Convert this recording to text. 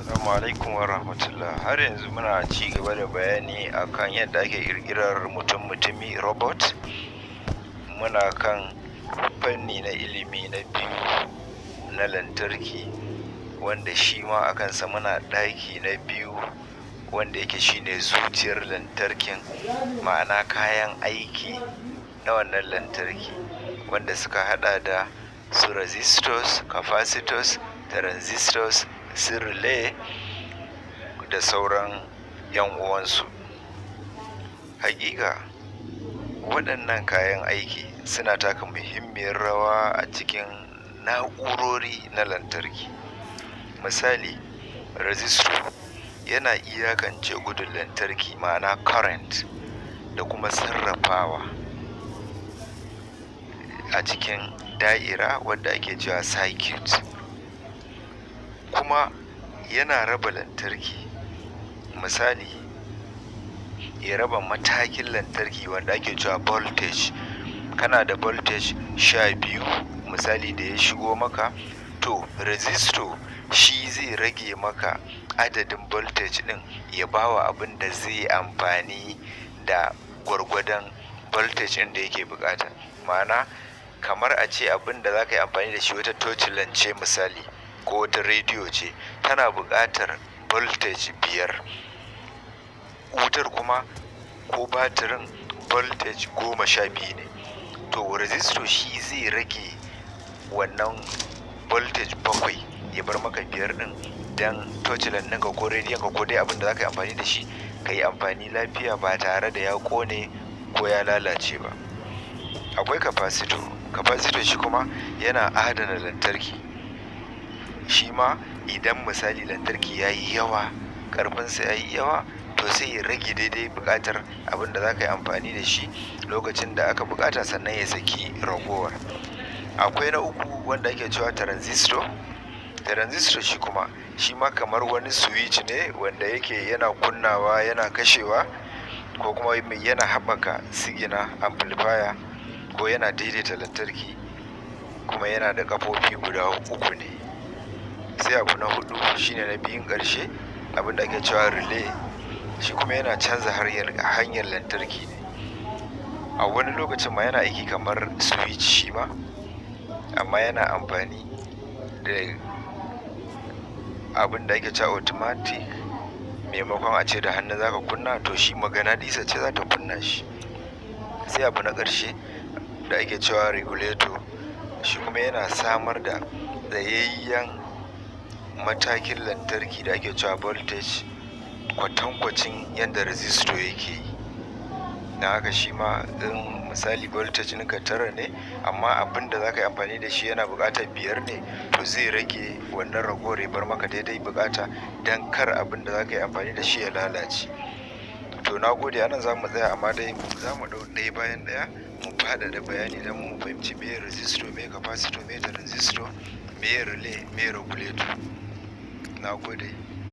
Assalamu alaikum wa rahmatullah. Har yanzu muna ci gaba da bayani akan yadda ake ƙirƙirar mutum-mutumi robot. Muna kan fanni na ilimi na biyu na lantarki, wanda shi ma a kansa muna ɗaki na biyu wanda yake shine zuciyar lantarkin, ma'ana kayan aiki na wannan lantarki, wanda suka haɗa da su resistors, capacitors, transistors, su relay da sauran 'yan uwansu. Haƙiƙa waɗannan kayan aiki suna taka muhimmiyar rawa a cikin na'urori na lantarki. Misali, resistor yana iyakance gudun lantarki, ma'ana current, da kuma sarrafawa a cikin da'ira wadda ake cewa circuit, kuma yana raba lantarki. Misali, ya raba matakin lantarki wanda ake cewa voltage. Kana da voltage 12 misali da ya shigo maka, to resistor shi zai rage maka adadin voltage ɗin ya bawa abin da zai amfani da gwargwadon voltage ɗin da yake buƙata. Ma'ana kamar a ce abin da za ka yi amfani da shi wata torchlight ce misali, ko wata rediyo ce, tana buƙatar voltage 5, wutar kuma ko batirin voltage 12 ne, to resistor shi zai rage wannan voltage 7 ya bar maka 5 ɗin, don torchlight ɗinka ko rediyonka ko dai abin da za ka yi amfani da shi ka yi amfani lafiya ba tare da ya ƙone ko ya lalace ba. Akwai capacitor shi kuma yana adana lantarki. Shi ma idan misali lantarki ya yi yawa, ƙarfinsa ya yi yawa, to sai ya rage daidai buƙatar abin da za ka yi amfani da shi lokacin da aka buƙata, sannan ya saki ragowar. Akwai na uku wanda ake cewa transistor. Transistor shi kuma shi ma kamar wani switch ne wanda yake yana kunnawa yana kashewa, ko kuma yana haɓaka sigina amplifier, ko yana daidaita lantarki, kuma yana da ƙafofi guda 3 ne. Sai abu na 4 shine na biyun ƙarshe, abin da ake cewa relay. Shi kuma yana canza hanyar lantarki ne. A wani lokacin ma yana aiki kamar switch shi ma, amma yana amfani da abin da ake cewa automatic. Maimakon a ce da hannu za ka kunna, to shi maganadisa ce za ta kunna shi. Sai abu na ƙarshe da ake cewa regulator. Shi kuma yana samar da tsayayyen matakin lantarki da ake cewa voltage, kwatankwacin yadda resistor yake yi. Don haka shi ma in misali voltage ɗinka 9 ne, amma abin da za ka yi amfani da shi yana buƙatar 5 ne, to zai rage wannan ragowar ya bar maka daidai buƙata, don kar abin da za ka yi amfani da shi ya lalace. To na gode, anan za mu tsaya, amma dai za mu ɗau ɗaya bayan ɗaya mu faɗaɗa bayani don mu fahimci meye resistor, meye capacitor, meye transistor, meye relay, meye regulator. Na gode.